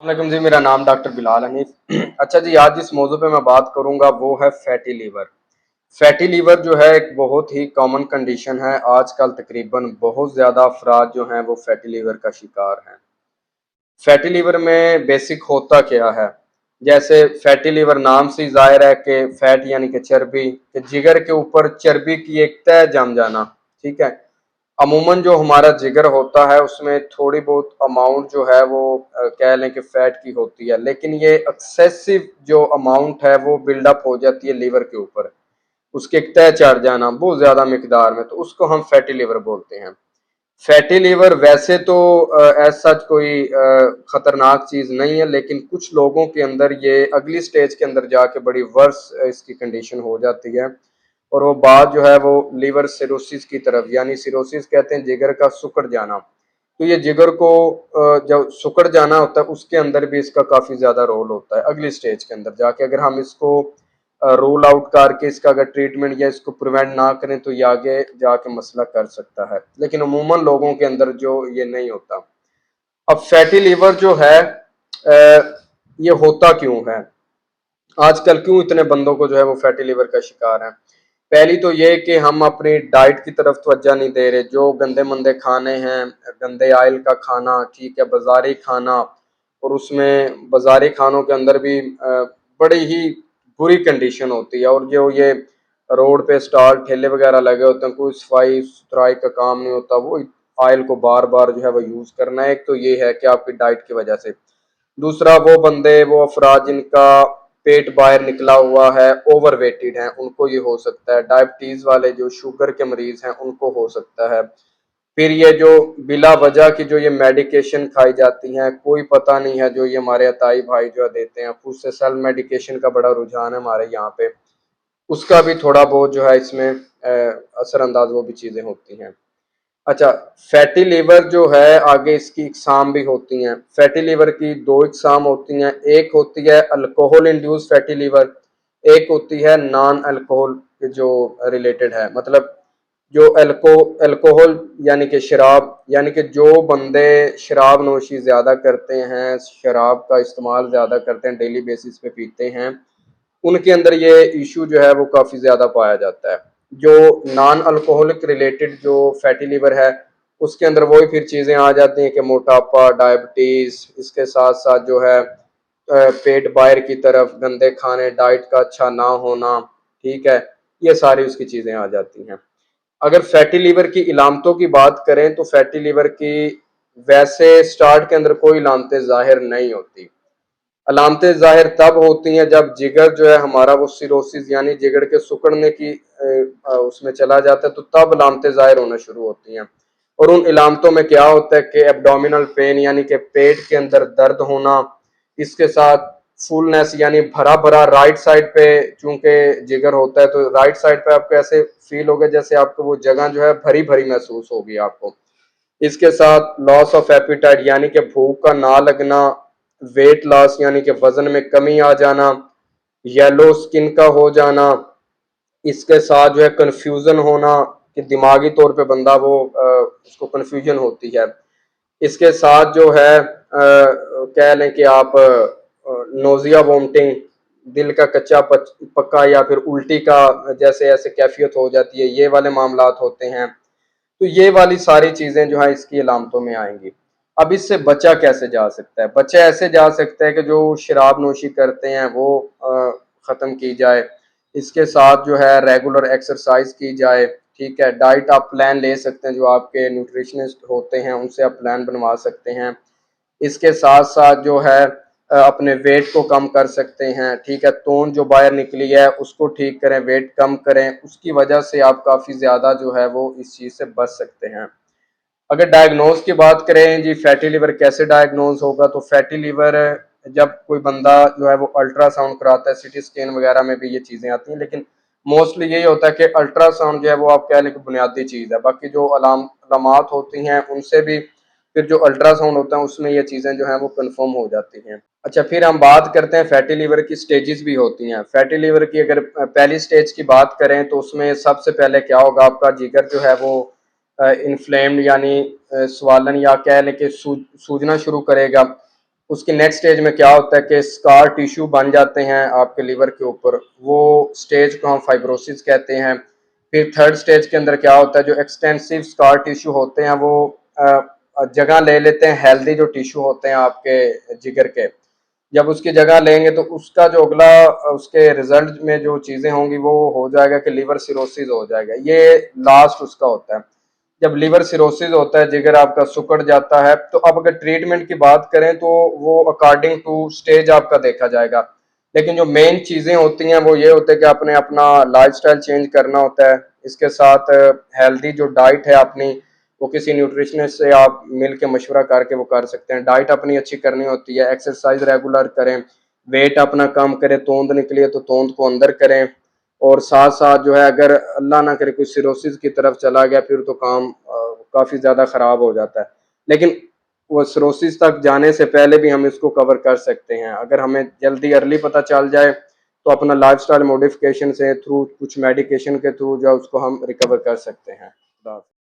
वालेकुम जी, मेरा नाम डॉक्टर बिलाल हनीफ। अच्छा जी, आज जिस मौजू पे मैं बात करूंगा वो है फैटी लीवर। फैटी लीवर जो है एक बहुत ही कॉमन कंडीशन है। आजकल तकरीबन बहुत ज़्यादा अफराद जो हैं वो फैटी लीवर का शिकार हैं। फैटी लीवर में बेसिक होता क्या है? जैसे फैटी लीवर नाम से ही ज़ाहिर है कि फैट यानी कि चर्बी, कि जिगर के ऊपर चर्बी की एक तह जम जाना। ठीक है। अमूमन जो हमारा जिगर होता है उसमें थोड़ी बहुत अमाउंट जो है वो कह लें कि फैट की होती है, लेकिन ये एक्सेसिव जो अमाउंट है वो बिल्डअप हो जाती है लीवर के ऊपर। उसके एक तय चढ़ जाना बहुत ज्यादा मिकदार में, तो उसको हम फैटी लीवर बोलते हैं। फैटी लीवर वैसे तो एज सच कोई खतरनाक चीज नहीं है, लेकिन कुछ लोगों के अंदर ये अगली स्टेज के अंदर जाके बड़ी वर्स इसकी कंडीशन हो जाती है। और वो बात जो है वो लीवर सिरोसिस की तरफ, यानी सिरोसिस कहते हैं जिगर का सुकड़ जाना। तो ये जिगर को जब सुकड़ जाना होता है उसके अंदर भी इसका काफी ज्यादा रोल होता है। अगली स्टेज के अंदर जाके अगर हम इसको रूल आउट करके इसका अगर ट्रीटमेंट या इसको प्रिवेंट ना करें तो ये आगे जाके मसला कर सकता है, लेकिन अमूमन लोगों के अंदर जो ये नहीं होता। अब फैटी लीवर जो है ये होता क्यों है? आजकल क्यों इतने बंदों को जो है वो फैटी लीवर का शिकार है? पहली तो ये कि हम अपनी डाइट की तरफ तवज्जो नहीं दे रहे। जो गंदे मंदे खाने हैं, गंदे ऑयल का खाना, ठीक है, बाजारी खाना, और उसमें बाजारी खानों के अंदर भी बड़ी ही बुरी कंडीशन होती है। और जो ये रोड पे स्टॉल ठेले वगैरह लगे होते हैं, कोई सफाई सुथराई का काम नहीं होता, वो ऑयल को बार बार जो है वो यूज करना है। एक तो ये है कि आपकी डाइट की वजह से। दूसरा, वो बंदे वो अफराद जिनका पेट बाहर निकला हुआ है, ओवरवेटेड हैं, उनको ये हो सकता है। डायबिटीज वाले जो शुगर के मरीज हैं उनको हो सकता है। फिर ये जो बिला वजह की जो ये मेडिकेशन खाई जाती हैं, कोई पता नहीं है, जो ये हमारे अताई भाई जो देते हैं, खुद से सेल्फ मेडिकेशन का बड़ा रुझान है हमारे यहाँ पे, उसका भी थोड़ा बहुत जो है इसमें असरअंदाज वो भी चीजें होती हैं। अच्छा, फैटी लीवर जो है आगे इसकी इकसाम भी होती हैं। फैटी लीवर की दो इकसाम होती हैं। एक होती है अल्कोहल इंड्यूस फैटी लीवर, एक होती है नॉन अल्कोहल जो रिलेटेड है। मतलब जो अल्कोहल यानी कि शराब, यानी कि जो बंदे शराब नोशी ज़्यादा करते हैं, शराब का इस्तेमाल ज़्यादा करते हैं, डेली बेसिस पे पीते हैं, उनके अंदर ये इशू जो है वो काफ़ी ज़्यादा पाया जाता है। जो नॉन अल्कोहलिक रिलेटेड जो फैटी लीवर है उसके अंदर वही फिर चीज़ें आ जाती हैं कि मोटापा, डायबिटीज़, इसके साथ साथ जो है पेट बाहर की तरफ, गंदे खाने, डाइट का अच्छा ना होना, ठीक है, ये सारी उसकी चीज़ें आ जाती हैं। अगर फैटी लीवर की इलामतों की बात करें तो फैटी लीवर की वैसे स्टार्ट के अंदर कोई इलामतें जाहिर नहीं होती। अलामतें जाहिर तब होती हैं जब जिगर जो है हमारा वो सिरोसिस यानी जिगर के सिकुड़ने की उसमें चला जाता है, तो तब अलामतें जाहिर होना शुरू होती हैं। और उन इलामतों में क्या होता है कि एब्डोमिनल पेन यानी कि पेट के अंदर दर्द होना, इसके साथ फुलनेस यानी भरा भरा राइट साइड पे, चूंकि जिगर होता है तो राइट साइड पे आपको ऐसे फील होगा जैसे आपको वो जगह जो है भरी भरी महसूस होगी आपको। इसके साथ लॉस ऑफ एपिटाइट यानी कि भूख का ना लगना, वेट लॉस यानी कि वजन में कमी आ जाना, येलो स्किन का हो जाना, इसके साथ जो है कन्फ्यूजन होना कि दिमागी तौर पे बंदा वो उसको कन्फ्यूजन होती है। इसके साथ जो है कह लें कि आप नोजिया, वोमिटिंग, दिल का कच्चा पक्का या फिर उल्टी का जैसे ऐसे कैफियत हो जाती है, ये वाले मामलात होते हैं। तो ये वाली सारी चीजें जो है इसकी अलामतों में आएंगी। अब इससे बचा कैसे जा सकता है? बचा ऐसे जा सकता है कि जो शराब नोशी करते हैं वो खत्म की जाए। इसके साथ जो है रेगुलर एक्सरसाइज की जाए, ठीक है। डाइट आप प्लान ले सकते हैं, जो आपके न्यूट्रिशनिस्ट होते हैं उनसे आप प्लान बनवा सकते हैं। इसके साथ साथ जो है अपने वेट को कम कर सकते हैं, ठीक है। तोन जो बाहर निकली है उसको ठीक करें, वेट कम करें, उसकी वजह से आप काफ़ी ज़्यादा जो है वो इस चीज़ से बच सकते हैं। अगर डायग्नोज की बात करें जी, फैटी लीवर कैसे डायग्नोज होगा? तो फैटी लीवर जब कोई बंदा जो है वो अल्ट्रासाउंड कराता है, सिटी स्कैन वगैरह में भी ये चीज़ें आती हैं, लेकिन मोस्टली यही होता है कि अल्ट्रासाउंड जो है वो आप कह लें कि बुनियादी चीज़ है। बाकी जो अलामात होती हैं उनसे भी फिर जो अल्ट्रासाउंड होता है उसमें ये चीज़ें जो हैं वो कन्फर्म हो जाती हैं। अच्छा, फिर हम बात करते हैं फैटी लीवर की स्टेजेस भी होती हैं। फैटी लीवर की अगर पहली स्टेज की बात करें तो उसमें सबसे पहले क्या होगा, आपका जिगर जो है वो इन्फ्लेम्ड यानी स्वालन या कह लें कि सूजना शुरू करेगा। उसकी नेक्स्ट स्टेज में क्या होता है कि स्कार टिश्यू बन जाते हैं आपके लीवर के ऊपर, वो स्टेज को हम फाइब्रोसिस कहते हैं। फिर थर्ड स्टेज के अंदर क्या होता है, जो एक्सटेंसिव स्कार टिश्यू होते हैं वो जगह ले लेते हैं हेल्दी जो टिश्यू होते हैं आपके जिगर के। जब उसकी जगह लेंगे तो उसका जो अगला उसके रिजल्ट में जो चीज़ें होंगी वो हो जाएगा कि लीवर सिरोसिस हो जाएगा, ये लास्ट उसका होता है। जब लीवर सिरोसिस होता है, जिगर आपका सिकुड़ जाता है, तो अब अगर ट्रीटमेंट की बात करें तो वो अकॉर्डिंग टू स्टेज आपका देखा जाएगा। लेकिन जो मेन चीज़ें होती हैं वो ये होता है कि आपने अपना लाइफस्टाइल चेंज करना होता है, इसके साथ हेल्दी जो डाइट है अपनी, वो किसी न्यूट्रिशनिस्ट से आप मिल के मशवरा करके वो कर सकते हैं। डाइट अपनी अच्छी करनी होती है, एक्सरसाइज रेगुलर करें, वेट अपना कम करें, तोंद निकली है तो तोंद को अंदर करें, और साथ साथ जो है अगर अल्लाह ना करे कोई सिरोसिस की तरफ चला गया फिर तो काम काफ़ी ज़्यादा ख़राब हो जाता है। लेकिन वो सिरोसिस तक जाने से पहले भी हम इसको कवर कर सकते हैं, अगर हमें जल्दी अर्ली पता चल जाए तो अपना लाइफस्टाइल मॉडिफिकेशन से थ्रू कुछ मेडिकेशन के थ्रू जो उसको हम रिकवर कर सकते हैं।